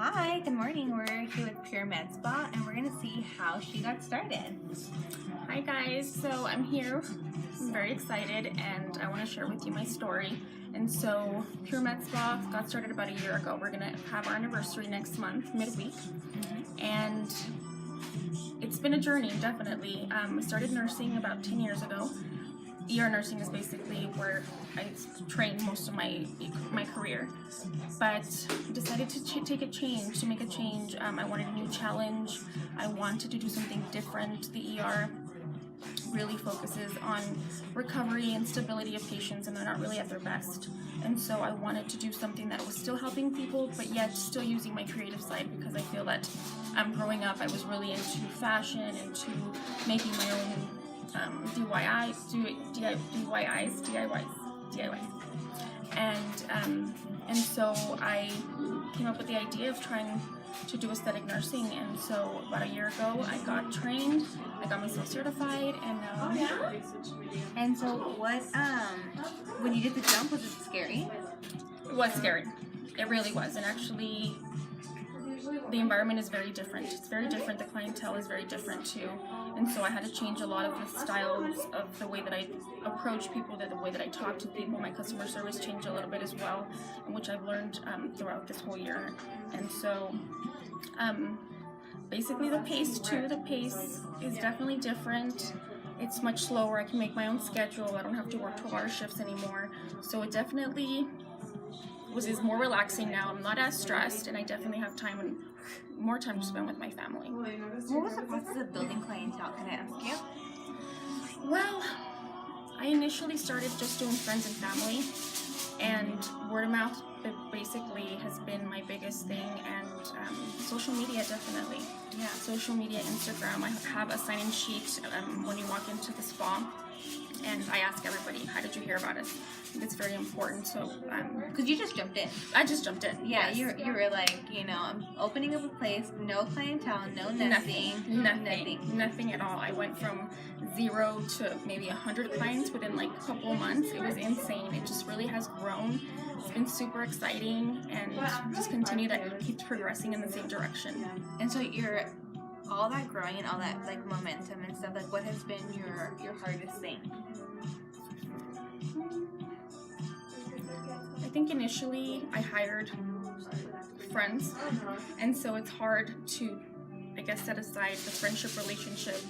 Hi, good morning. We're here with Pure Med Spa and we're going to see how she got started. Hi guys, so I'm here. I'm very excited and I want to share with you my story. And so Pure Med Spa got started about a year ago. We're going to have our anniversary next month, midweek. And it's been a journey, definitely. I started nursing about 10 years ago. ER nursing is basically where I trained most of my career, but decided to make a change. I wanted a new challenge. I wanted to do something different. The ER really focuses on recovery and stability of patients, and they're not really at their best. And so I wanted to do something that was still helping people, but yet still using my creative side, because I feel that growing up I was really into fashion, into making my own DIYs, and so I came up with the idea of trying to do aesthetic nursing. And so about a year ago I got trained, I got myself certified, and now I'm here. And so what, when you did the jump, was it scary? It was scary. It really was. And actually the environment is very different. It's very different. The clientele is very different too. And so I had to change a lot of the styles of the way that I approach people, the way that I talk to people. My customer service changed a little bit as well, which I've learned throughout this whole year. And so basically the pace is definitely different. It's much slower. I can make my own schedule. I don't have to work 12-hour shifts anymore. So it definitely is more relaxing now. I'm not as stressed, and I definitely have time and more time to spend with my family. What was the process of building clientele, can I ask you? Well, I initially started just doing friends and family, and word of mouth basically has been my biggest thing, and social media, definitely. Yeah, social media, Instagram. I have a sign-in sheet when you walk into the spa, and I ask everybody, how did you hear about us? I think it's very important. So because you just jumped in. I just jumped in. Yeah, yes. You were like, I'm opening up a place, no clientele, no nothing at all. I went from 0 to maybe 100 clients within like a couple of months. It was insane. It just really has grown. It's been super exciting, and just continue that, keep progressing in the same direction. And so you're all that growing and all that like momentum and stuff, like what has been your hardest thing? I think initially I hired friends, and so it's hard to, I guess, set aside the friendship relationship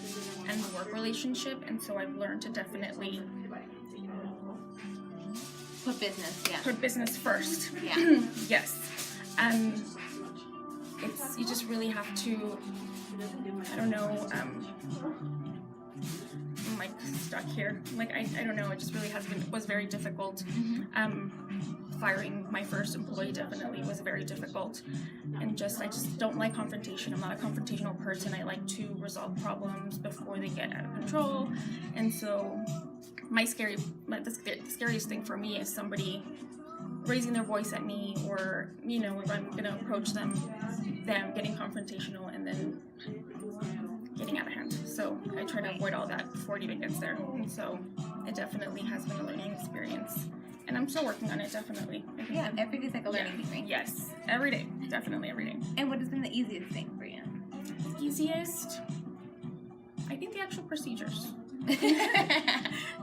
and the work relationship. And so I've learned to definitely put business first. Yeah. Yes. You just really have to, I don't know, I'm like stuck here. Like I don't know, it just really was very difficult. Firing my first employee definitely was very difficult, and I just don't like confrontation. I'm not a confrontational person. I like to resolve problems before they get out of control. And so the scariest thing for me is somebody raising their voice at me, or if I'm gonna approach them getting confrontational and then getting out of hand. So I try to avoid all that before it even gets there. And so it definitely has been a learning experience, and I'm still working on it, definitely. Yeah, every day's like a learning thing. Yes, every day, definitely every day. And what has been the easiest thing for you? Easiest? I think the actual procedures.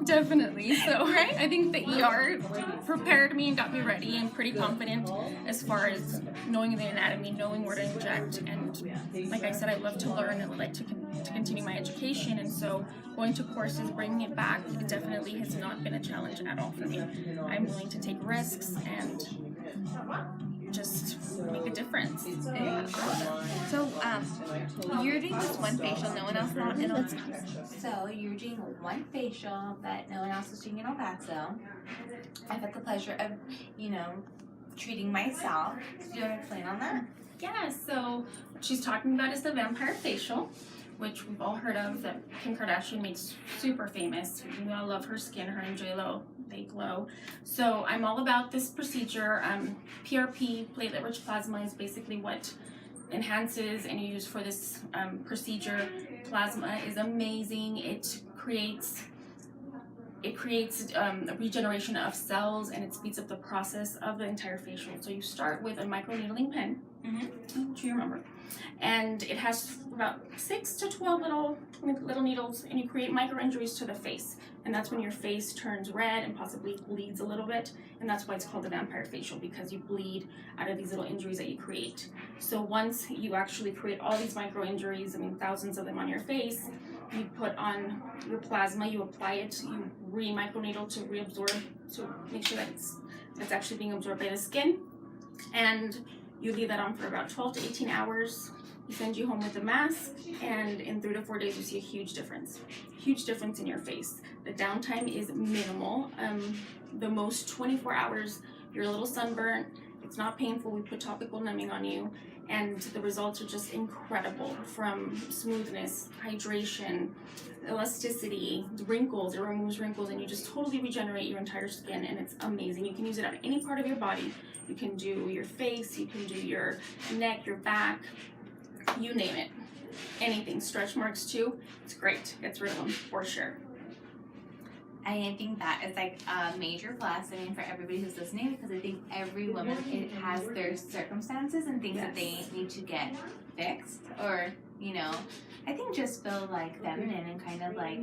Definitely. So right? I think the ER prepared me and got me ready and pretty confident as far as knowing the anatomy, knowing where to inject, and like I said, I love to learn and like to continue my education. And so going to courses, bringing it back, it definitely has not been a challenge at all for me. I'm willing to take risks and just make a difference. Yeah. So you're doing this one facial, no one else not in El Paso. So you're doing one facial that no one else is doing in El Paso. I've had the pleasure of, treating myself. Do you want to explain on that? Yeah, so what she's talking about is the vampire facial, which we've all heard of, that Kim Kardashian made super famous. We all love her skin, her and J-Lo, they glow. So I'm all about this procedure. PRP, platelet-rich plasma, is basically what enhances and used for this procedure. Plasma is amazing. It creates a regeneration of cells, and it speeds up the process of the entire facial. So you start with a microneedling pen. you remember. And it has about 6 to 12 little needles, and you create micro injuries to the face. And that's when your face turns red and possibly bleeds a little bit. And that's why it's called the vampire facial, because you bleed out of these little injuries that you create. So once you actually create all these micro injuries, I mean thousands of them on your face, you put on your plasma, you apply it, you re-microneedle to reabsorb, to make sure that it's actually being absorbed by the skin. And you leave that on for about 12 to 18 hours. You send you home with a mask, and in 3 to 4 days you see a huge difference in your face. The downtime is minimal. The most 24 hours, you're a little sunburnt. It's not painful. We put topical numbing on you, and the results are just incredible, from smoothness, hydration, elasticity, wrinkles. It removes wrinkles, and you just totally regenerate your entire skin, and it's amazing. You can use it on any part of your body. You can do your face, you can do your neck, your back, you name it. Anything. Stretch marks too. It's great. Gets rid of them for sure. I think that is like a major plus, I mean, for everybody who's listening, because I think every woman, it has their circumstances and things that they need to get fixed, or, you know, I think just feel like feminine and kind of like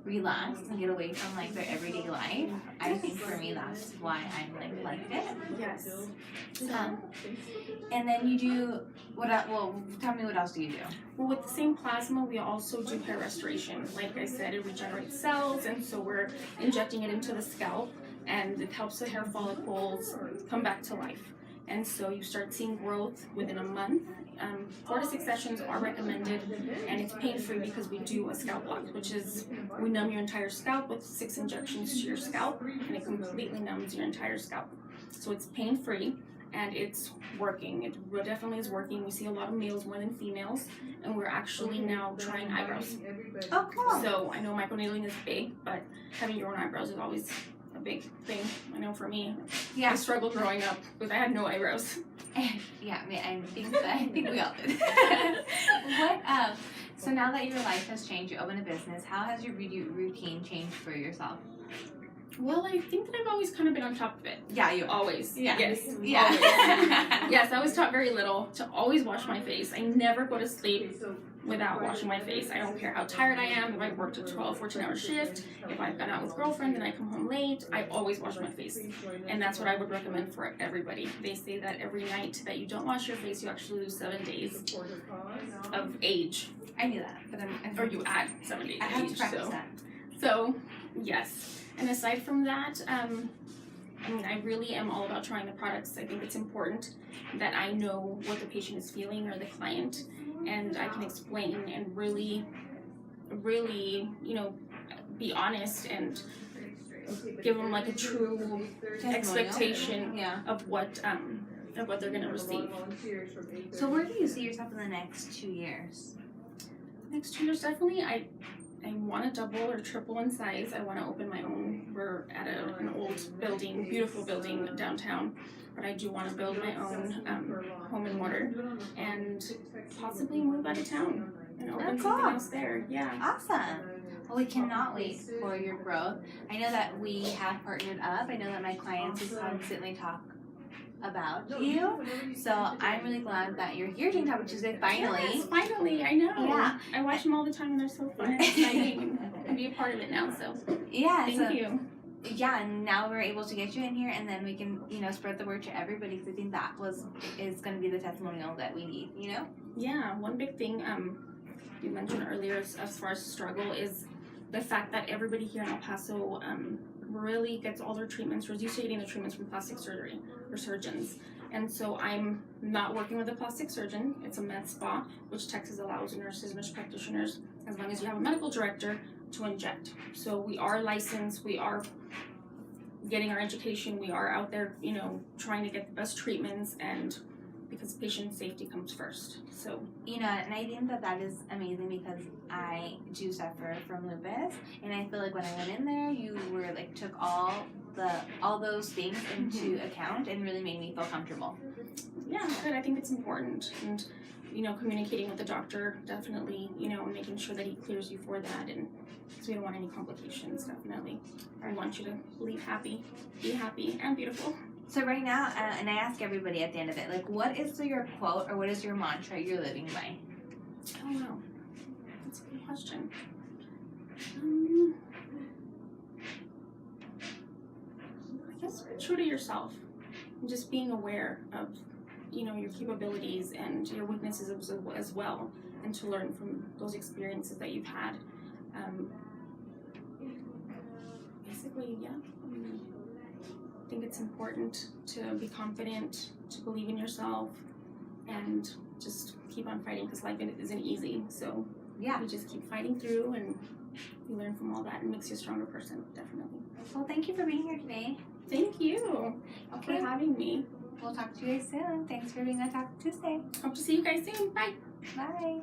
relaxed and get away from like their everyday life. I think for me that's why I'm liked it. Yes. And then you do tell me what else do you do? Well, with the same plasma, we also do hair restoration. Like I said, it regenerates cells, and so we're injecting it into the scalp, and it helps the hair follicles come back to life. And so you start seeing growth within a month. 4 to 6 sessions are recommended, and it's pain-free because we do a scalp lock, which is we numb your entire scalp with 6 injections to your scalp, and it completely numbs your entire scalp. So it's pain-free, and it's working. It definitely is working. We see a lot of males more than females, and we're actually now trying eyebrows. Oh, cool. So I know microneedling is big, but having your own eyebrows is always a big thing. I know for me, yeah, I struggled growing up because I had no eyebrows. Yeah, I mean, I think we all did. So now that your life has changed, you open a business, how has your routine changed for yourself? Well, I think that I've always kind of been on top of it. Yeah, you always. Yeah. Yes. Yeah. Always. Yes, I was taught very little to always wash my face. I never go to sleep without washing my face. I don't care how tired I am, if I've worked a 12, 14-hour shift, if I've gone out with girlfriends and I come home late, I always wash my face. And that's what I would recommend for everybody. They say that every night that you don't wash your face, you actually lose 7 days of age. I knew that, but or you add 7 days I of have age. to practice that. So, yes. And aside from that, I mean, I really am all about trying the products. I think it's important that I know what the patient is feeling or the client, and I can explain and really, you know, be honest and give them like a true expectation of what they're gonna receive. So where do you see yourself in the next 2 years? Next 2 years, definitely. I want to double or triple in size. I want to open my own. We're at an old building, beautiful building downtown, but I do want to build my own home and mortar, and possibly move out of town and open something else there. Yeah. Awesome. Well, we cannot wait for your growth. I know that we have partnered up. I know that my clients constantly talk about you, so I'm really glad that you're here Teen Topic Tuesday finally. Yes, finally, I know. Yeah, I watch them all the time and they're so fun and exciting and be a part of it now. So yeah, thank you. Yeah, and now we're able to get you in here, and then we can, you know, spread the word to everybody, because I think that is going to be the testimonial that we need, you know. Yeah, one big thing you mentioned earlier as far as struggle is the fact that everybody here in El Paso really gets all their treatments, or is used to getting the treatments from plastic surgery or surgeons. And so I'm not working with a plastic surgeon. It's a med spa, which Texas allows nurses, nurse practitioners, as long as you have a medical director, to inject. So we are licensed, we are getting our education, we are out there, you know, trying to get the best treatments, and because patient safety comes first. So, you know, and I think that is amazing, because I do suffer from lupus, and I feel like when I went in there, you were like took all those things into account and really made me feel comfortable. Yeah, good. I think it's important, and you know, communicating with the doctor, definitely, you know, making sure that he clears you for that, and because we don't want any complications. Definitely, I want you to leave happy, be happy, and beautiful. So right now, and I ask everybody at the end of it, like, what is your quote or what is your mantra you're living by? Oh no, that's a good question. I guess true to yourself, and just being aware of, your capabilities and your weaknesses as well, and to learn from those experiences that you've had. Basically, yeah. I think it's important to be confident, to believe in yourself, and just keep on fighting, because life isn't easy. So yeah, you just keep fighting through, and you learn from all that, and makes you a stronger person, definitely. Well, thank you for being here today. Thank you for having me. We'll talk to you guys soon. Thanks for being on Talk Tuesday. Hope to see you guys soon. Bye. Bye.